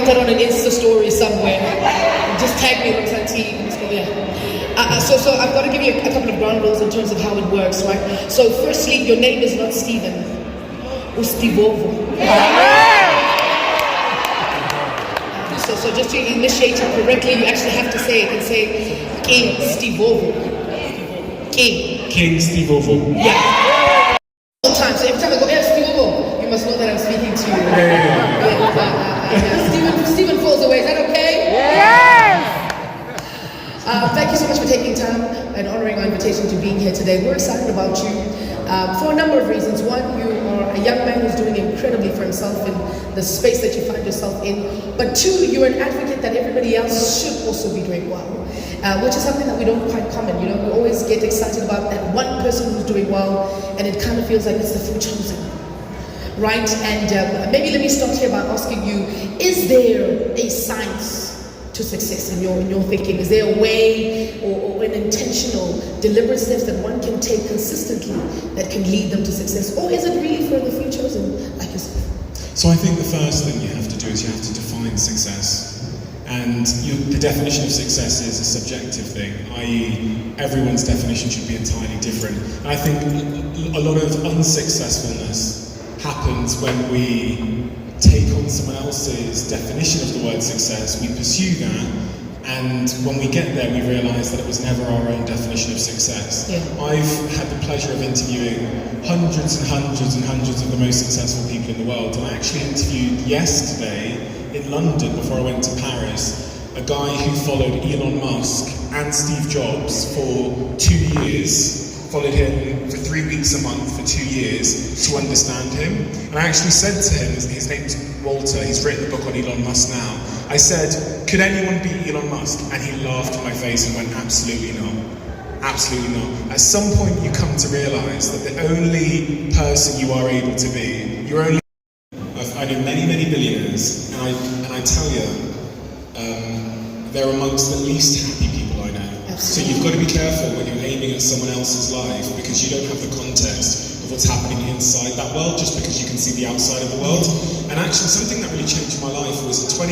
that on an Insta story somewhere. Just tag me on team. So I've got to give you a couple of ground rules in terms of how it works, right? So firstly, your name is not Steven or Stevovo. So just to initiate it correctly, you actually have to say it and say King Stevovo. King Stevovo. Yeah. Sometimes, so every time I go, yeah, Stevovo, you must know that I'm speaking to you. Steven falls away. Is that okay? Yes. Thank you so much for taking time and honoring our invitation to being here today. We're excited about you for a number of reasons. One, you are a young man who's doing incredibly for himself in the space that you find yourself in. But two, you're an advocate that everybody else should also be doing well, which is something that we don't find common. You know, we always get excited about that one person who's doing well, and it kind of feels like it's the few chosen, right? And maybe let me start here by asking you: is there a science to success in your thinking? Is there a way or an intentional, deliberate steps that one can take consistently that can lead them to success? Or is it really for the few chosen like yourself? So I think the first thing you have to do is you have to define success. And the definition of success is a subjective thing, i.e. everyone's definition should be entirely different. And I think a lot of unsuccessfulness happens when we take on someone else's definition of the word success, we pursue that, and when we get there we realise that it was never our own definition of success. Yeah. I've had the pleasure of interviewing hundreds and hundreds and hundreds of the most successful people in the world, and I actually interviewed yesterday in London before I went to Paris a guy who followed Elon Musk and Steve Jobs for 2 years. Followed him for 3 weeks a month for 2 years to understand him. And I actually said to him, his name's Walter, he's written a book on Elon Musk now. I said, could anyone beat Elon Musk? And he laughed in my face and went, absolutely not. Absolutely not. At some point you come to realise that the only person you are able to be, you're only... I know many, many billionaires, and I tell you, they're amongst the least happy people I know. So you've got to be careful when you're aiming at someone else's life, because you don't have the context of what's happening inside that world just because you can see the outside of the world. And actually something that really changed my life was at 18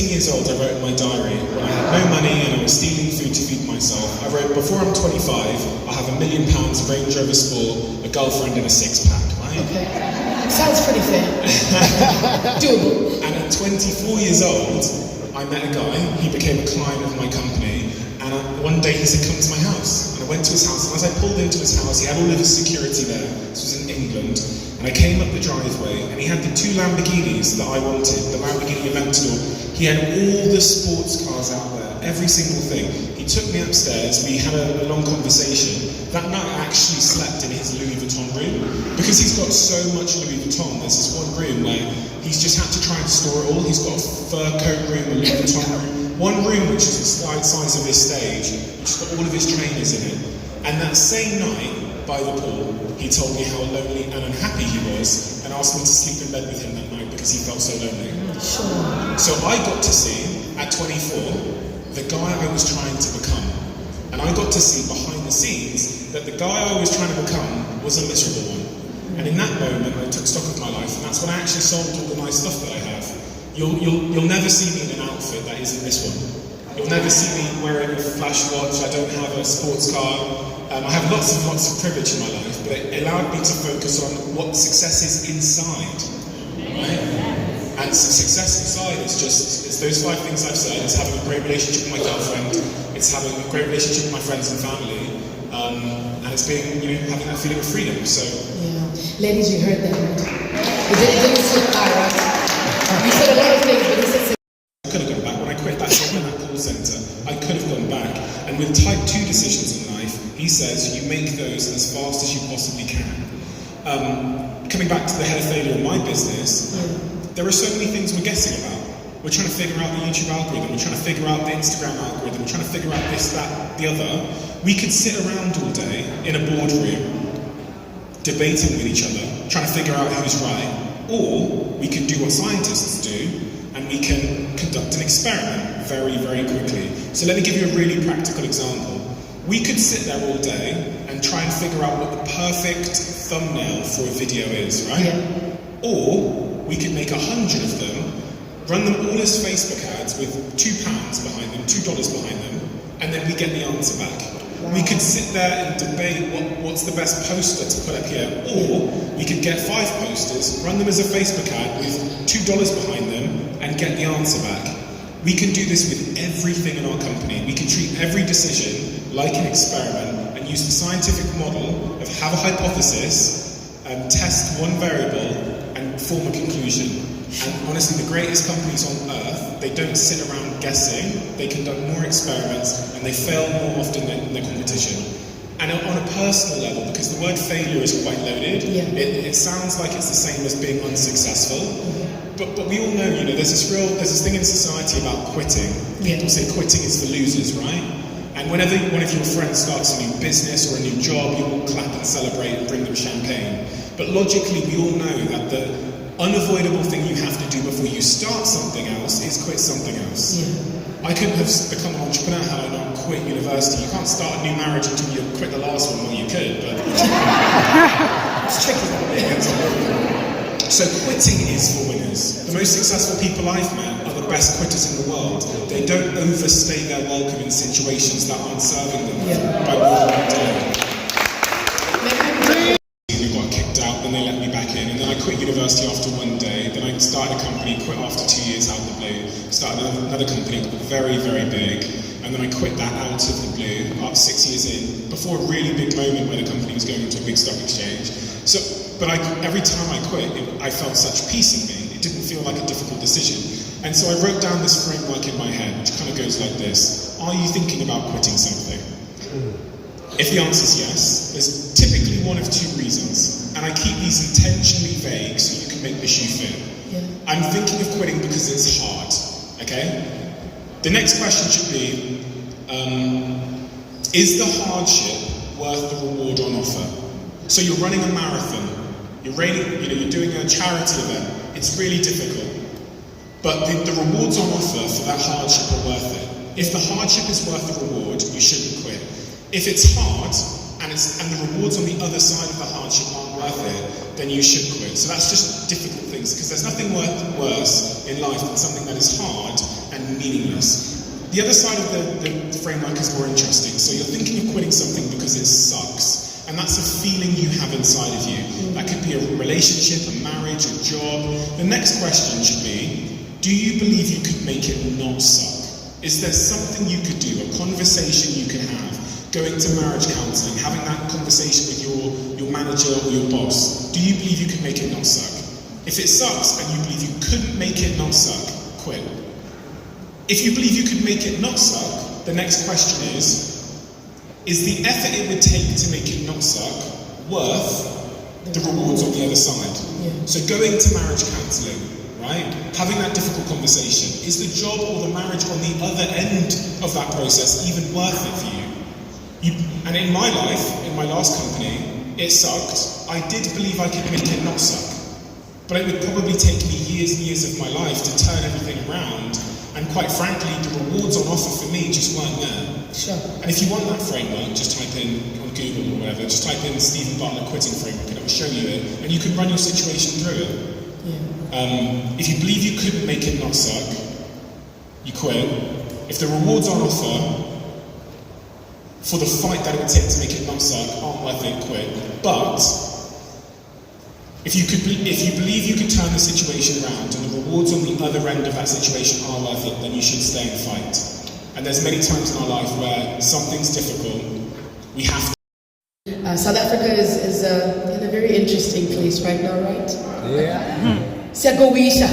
years old, I wrote in my diary when I had no money and I was stealing food to feed myself. I wrote, before I'm 25, I have £1 million, a Range Rover Sport, a girlfriend and a six-pack, right? Okay. Sounds pretty fair. Doable. And at 24 years old, I met a guy, he became a client of my company, and one day he said, come to my house. And I went to his house, and as I pulled into his house, he had all of his security there. This was in England. And I came up the driveway, and he had the 2 Lamborghinis that I wanted, the Lamborghini Aventador. He had all the sports cars out there, every single thing. He took me upstairs, we had a long conversation. That night I actually slept in his Louis Vuitton room, because he's got so much Louis Vuitton. There's this one room where he's just had to try and store it all. He's got a fur coat room, a Louis Vuitton room, one room which is the size of this stage, which has got all of his trainers in it. And that same night, by the pool, he told me how lonely and unhappy he was, and asked me to sleep in bed with him that night because he felt so lonely. So I got to see, at 24, the guy I was trying to become. And I got to see behind the scenes that the guy I was trying to become was a miserable one. And in that moment, I took stock of my life, and that's when I actually sold all the nice stuff that I have. You'll never see me in an outfit that isn't this one. You'll never see me wearing a flash watch. I don't have a sports car. I have lots of privilege in my life, but it allowed me to focus on what success is inside, right? And success inside is it's those 5 things I've said. It's having a great relationship with my girlfriend. It's having a great relationship with my friends and family. And it's being, having that feeling of freedom. So, yeah, ladies, you heard that, right? It didn't slip by, right? You said a lot of things, but you said. I could have gone back when I quit that job in that call centre. I could have gone back, and with type 2 decisions in life, he says you make those as fast as you possibly can. Coming back to the hair failure in my business, there are so many things we're guessing about. We're trying to figure out the YouTube algorithm, we're trying to figure out the Instagram algorithm, we're trying to figure out this, that, the other. We could sit around all day in a boardroom, debating with each other, trying to figure out who's right. Or we can do what scientists do, and we can conduct an experiment very, very quickly. So let me give you a really practical example. We could sit there all day and try and figure out what the perfect thumbnail for a video is, right? Yeah. Or we could make 100 of them, run them all as Facebook ads with £2 behind them, $2 behind them, and then we get the answer back. Wow. We could sit there and debate what's the best poster to put up here, or we could get 5 posters, run them as a Facebook ad with $2 behind them, and get the answer back. We can do this with everything in our company. We can treat every decision like an experiment and use the scientific model of have a hypothesis, test one variable, and form a conclusion. And honestly, the greatest companies on earth, they don't sit around guessing, they conduct more experiments, and they fail more often than their competition. And on a personal level, because the word failure is quite loaded, it sounds like it's the same as being unsuccessful. But we all know, there's this thing in society about quitting. People say quitting is for losers, right? And whenever one of your friends starts a new business or a new job, you all clap and celebrate and bring them champagne. But logically, we all know that the unavoidable thing you have to do before you start something else is quit something else. I couldn't have become an entrepreneur had I not quit university. You can't start a new marriage until you quit the last one. Well, you could, but It's tricky. So quitting is for winners. The most successful people I've met are the best quitters in the world. They don't overstay their welcome in situations that aren't serving them by walking away. We got kicked out, then they let me back in, and then I quit university after one day. Then I started a company, quit after 2 years out of the blue. Started another company, very, very big, and then I quit that out of the blue, up 6 years in, before a really big moment where the company was going into a big stock exchange. But every time I quit, I felt such peace in me. It didn't feel like a difficult decision. And so I wrote down this framework in my head, which kind of goes like this. Are you thinking about quitting something? If the answer is yes, there's typically one of 2 reasons. And I keep these intentionally vague so you can make the shoe fit. I'm thinking of quitting because it's hard, okay? The next question should be, is the hardship worth the reward on offer? So you're running a marathon, you're doing a charity event, it's really difficult. But the rewards on offer for that hardship are worth it. If the hardship is worth the reward, you shouldn't quit. If it's hard, and the rewards on the other side of the hardship aren't worth it, then you should quit. So that's just difficult things, because there's nothing worse in life than something that is hard and meaningless. The other side of the framework is more interesting. So you're thinking of quitting something because it sucks. And that's a feeling you have inside of you. That could be a relationship, a marriage, a job. The next question should be, do you believe you could make it not suck? Is there something you could do, a conversation you could have, going to marriage counselling, having that conversation with your manager or your boss? Do you believe you could make it not suck? If it sucks and you believe you couldn't make it not suck, quit. If you believe you could make it not suck, the next question is the effort it would take to make it not suck worth the rewards on the other side? So going to marriage counselling, right? Having that difficult conversation, is the job or the marriage on the other end of that process even worth it for you? And in my life, in my last company, it sucked. I did believe I could make it not suck. But it would probably take me years and years of my life to turn everything around. And quite frankly, the rewards on offer for me just weren't there. And if you want that framework, just type in on Google or whatever, just type in Stephen Bartlett quitting framework and it will show you it. And you can run your situation through it. If you believe you couldn't make it not suck, you quit. If the rewards on offer for the fight that it would take to make it not suck aren't worth it, quit. But if you believe you could turn the situation around and the rewards on the other end of that situation are worth it, then you should stay and fight. And there's many times in our life where something's difficult, we have to. South Africa is in a very interesting place right now, right? Siyagowisha.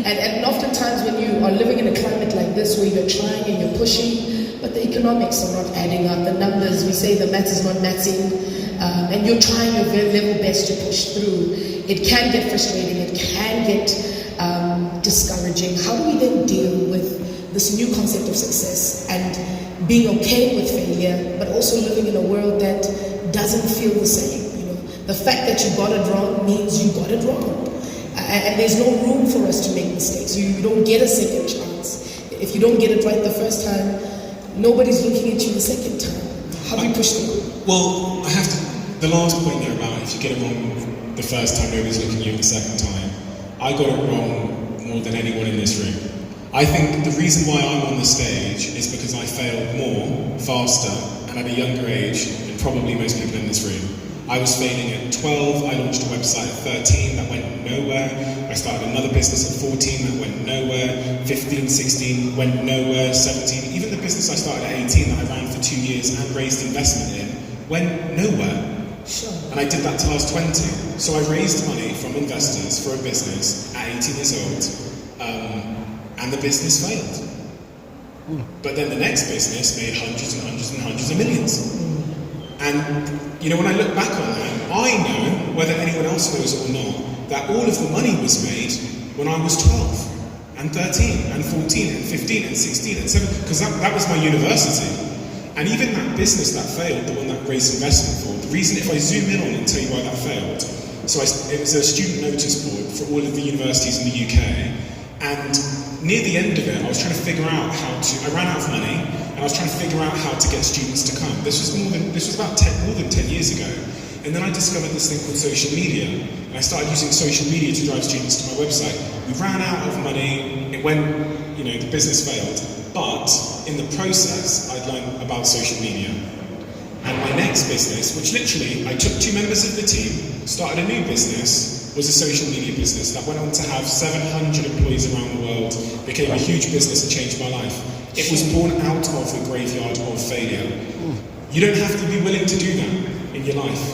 And oftentimes when you are living in a climate like this where you're trying and you're pushing, but the economics are not adding up, the numbers, we say the maths is not mathsing, and you're trying your very level best to push through, it can get frustrating, it can get discouraging. How do we then deal with this new concept of success and being okay with failure, but also living in a world that doesn't feel the same? The fact that you got it wrong means you got it wrong. And there's no room for us to make mistakes. You don't get a second chance. If you don't get it right the first time, nobody's looking at you the second time. How do we push through? Well, the last point there about if you get it wrong the first time, nobody's looking at you the second time. I got it wrong more than anyone in this room. I think the reason why I'm on the stage is because I failed more, faster, and at a younger age than probably most people in this room. I was failing at 12, I launched a website at 13, that went nowhere. I started another business at 14, that went nowhere. 15, 16, went nowhere. 17, even the business I started at 18 that I ran for 2 years and raised investment in, went nowhere. Sure. And I did that till I was 20. So I raised money from investors for a business at 18 years old, and the business failed. But then the next business made hundreds and hundreds and hundreds of millions. And, you know, when I look back on that, I know, whether anyone else knows it or not, that all of the money was made when I was 12, and 13, and 14, and 15, and 16, and 17, because that was my university. And even that business that failed, the one that raised investment for, the reason, if I zoom in on it and tell you why that failed, it was a student notice board for all of the universities in the UK, and near the end of it, I was trying to figure out I ran out of money, and I was trying to figure out how to get students to come. This was about more than 10 years ago. And then I discovered this thing called social media, and I started using social media to drive students to my website. We ran out of money, it went, you know, the business failed, but in the process, I'd learned about social media. And my next business, which literally, I took 2 members of the team, started a new business, was a social media business that went on to have 700 employees around the world, became a huge business and changed my life. It was born out of the graveyard of failure. You don't have to be willing to do that in your life.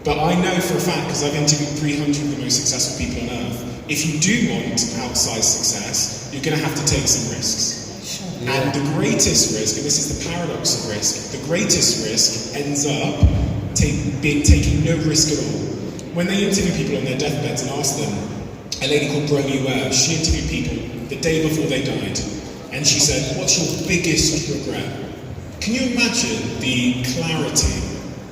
But I know for a fact, because I've interviewed 300 of the most successful people on earth, if you do want outsized success, you're going to have to take some risks. And the greatest risk, and this is the paradox of risk, the greatest risk ends up taking no risk at all. When they interview people on their deathbeds and ask them, a lady called Brony Ware, she interviewed people the day before they died, and she said, "What's your biggest regret?" Can you imagine the clarity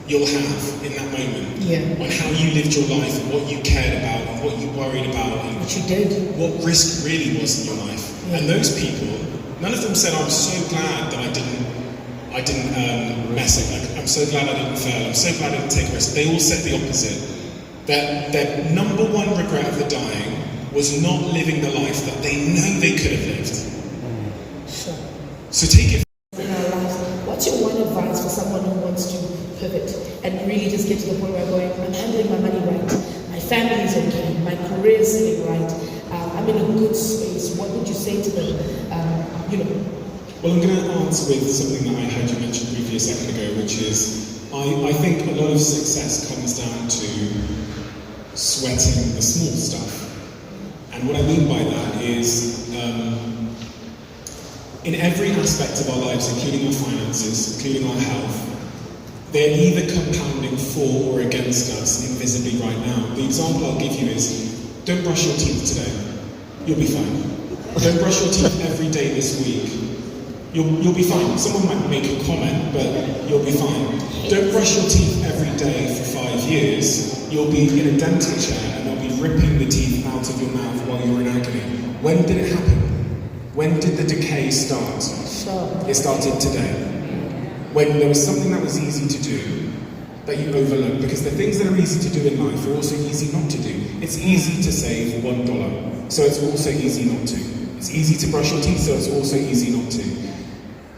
you'll have in that moment on how you lived your life and what you cared about and what you worried about and what you did, what risk really was in your life? And those people, none of them said, "I'm so glad that I didn't mess it. Like, I'm so glad I didn't fail. I'm so glad I didn't take a risk." They all said the opposite. That their number one regret of the dying was not living the life that they know they could have lived. Sure. So take it. In our lives, what's your one advice for someone who wants to pivot and really just get to the point where I'm going, I'm handling my money right, my family is okay, my career is sitting right, I'm in a good space? What would you say to them? Well, I'm going to answer with something that I heard you mention briefly a second ago, which is I think a lot of success comes down to sweating the small stuff. And what I mean by that is in every aspect of our lives, including our finances, including our health, they're either compounding for or against us invisibly right now. The example I'll give you is, don't brush your teeth today. You'll be fine. Don't brush your teeth every day this week. You'll be fine. Someone might make a comment, but you'll be fine. Don't brush your teeth every day for 5 years. You'll be in a dental chair and they'll be ripping the teeth out of your mouth while you're in agony. When did it happen? When did the decay start? It started today. When there was something that was easy to do that you overlooked, because the things that are easy to do in life are also easy not to do. It's easy to save $1, so it's also easy not to. It's easy to brush your teeth, so it's also easy not to.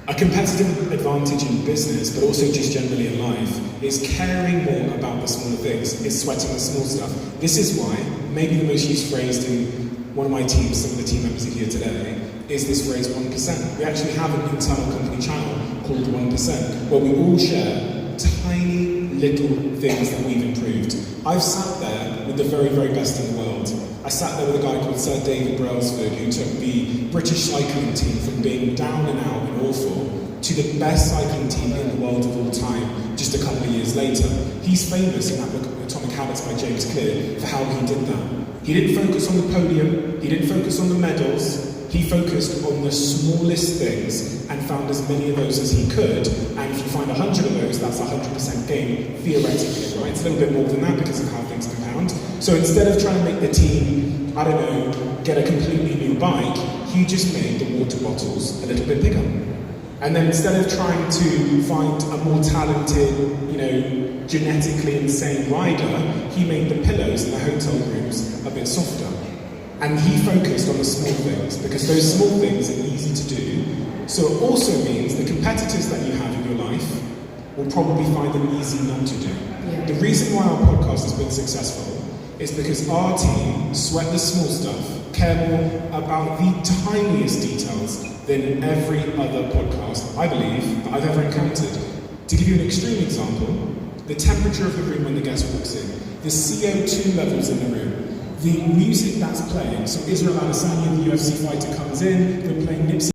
A competitive advantage in business, but also just generally in life, is caring more about the smaller things, is sweating the small stuff. This is why, maybe the most used phrase to one of my teams, some of the team members are here today, is this phrase 1%. We actually have an internal company channel called 1%, where we all share tiny little things that we've improved. I've sat there with the very, very best in the world. I sat there with a guy called Sir David Brailsford, who took the British cycling team from being down and out and awful to the best cycling team in the world of all time just a couple of years later. He's famous in that book, Atomic Habits by James Clear, for how he did that. He didn't focus on the podium, he didn't focus on the medals, he focused on the smallest things and found as many of those as he could. And if you find 100 of those, that's 100% gain, theoretically, right? It's a little bit more than that because of how things compound. So instead of trying to make the team, I don't know, get a completely new bike, he just made the water bottles a little bit bigger. And then instead of trying to find a more talented, genetically insane rider, he made the pillows in the hotel rooms a bit softer. And he focused on the small things, because those small things are easy to do. So it also means the competitors that you have in your life will probably find them easy not to do. Yeah. The reason why our podcast has been successful is because our team sweat the small stuff, care more about the tiniest details than every other podcast, I believe, that I've ever encountered. To give you an extreme example, the temperature of the room when the guest walks in, the CO2 levels in the room, the music that's playing. So Israel Adesanya, the UFC fighter, comes in, they're playing Nipsey